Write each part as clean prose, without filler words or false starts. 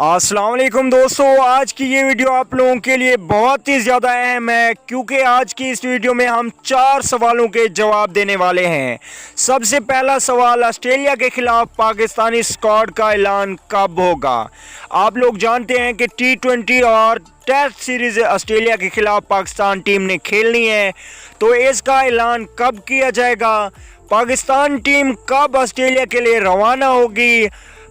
अस्सलाम वालेकुम दोस्तों, आज की ये वीडियो आप लोगों के लिए बहुत ही ज़्यादा अहम है क्योंकि आज की इस वीडियो में हम 4 सवालों के जवाब देने वाले हैं। सबसे पहला सवाल, ऑस्ट्रेलिया के खिलाफ पाकिस्तानी स्क्वाड का ऐलान कब होगा। आप लोग जानते हैं कि T20 और टेस्ट सीरीज़ ऑस्ट्रेलिया के खिलाफ पाकिस्तान टीम ने खेलनी है, तो इसका ऐलान कब किया जाएगा। पाकिस्तान टीम कब ऑस्ट्रेलिया के लिए रवाना होगी।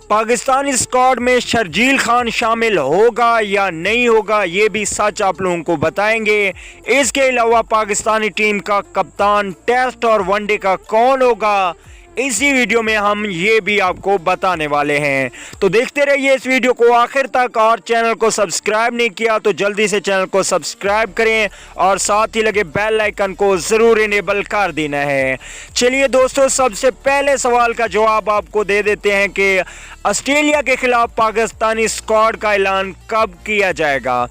पाकिस्तानी स्क्वाड में शर्जील खान शामिल होगा या नहीं होगा, ये भी सच आप लोगों को बताएंगे। इसके अलावा पाकिस्तानी टीम का कप्तान टेस्ट और वनडे का कौन होगा, इसी वीडियो में हम ये भी आपको बताने वाले हैं। तो देखते रहिए इस वीडियो को आखिर तक, और चैनल को सब्सक्राइब नहीं किया तो जल्दी से चैनल को सब्सक्राइब करें और साथ ही लगे बेल आइकन को ज़रूर इनेबल कर देना है। चलिए दोस्तों, सबसे पहले सवाल का जवाब आपको दे देते हैं कि ऑस्ट्रेलिया के खिलाफ पाकिस्तानी स्क्वाड का ऐलान कब किया जाएगा।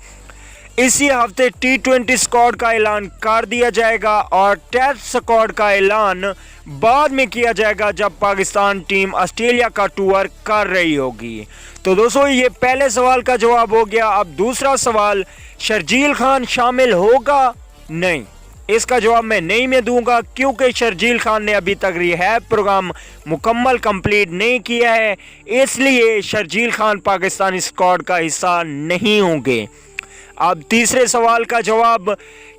इसी हफ्ते T20 स्क्वाड का ऐलान कर दिया जाएगा और टेस्ट स्क्वाड का ऐलान बाद में किया जाएगा जब पाकिस्तान टीम ऑस्ट्रेलिया का टूर कर रही होगी। तो दोस्तों, ये पहले सवाल का जवाब हो गया। अब दूसरा सवाल, शर्जील खान शामिल होगा नहीं। इसका जवाब मैं नहीं में दूंगा क्योंकि शर्जील खान ने अभी तक रिहैब प्रोग्राम मुकम्मल कंप्लीट नहीं किया है, इसलिए शर्जील खान पाकिस्तानी स्क्वाड का हिस्सा नहीं होंगे। अब तीसरे सवाल का जवाब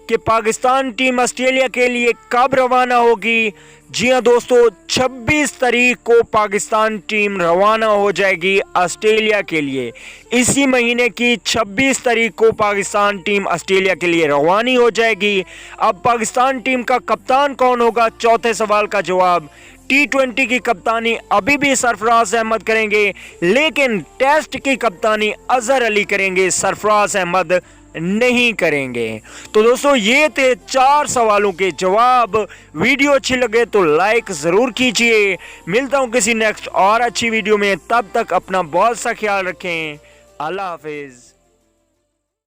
कि पाकिस्तान टीम ऑस्ट्रेलिया के लिए कब रवाना होगी। जी हाँ दोस्तों, 26 तारीख को पाकिस्तान टीम रवाना हो जाएगी ऑस्ट्रेलिया के लिए। इसी महीने की 26 तारीख को पाकिस्तान टीम ऑस्ट्रेलिया के लिए रवानी हो जाएगी। अब पाकिस्तान टीम का कप्तान कौन होगा, चौथे सवाल का जवाब, T20 की कप्तानी अभी भी सरफराज अहमद करेंगे, लेकिन टेस्ट की कप्तानी अजहर अली करेंगे, सरफराज अहमद नहीं करेंगे। तो दोस्तों, ये थे 4 सवालों के जवाब। वीडियो अच्छी लगे तो लाइक ज़रूर कीजिए। मिलता हूँ किसी नेक्स्ट और अच्छी वीडियो में, तब तक अपना बहुत सा ख्याल रखें। अल्लाह हाफिज़।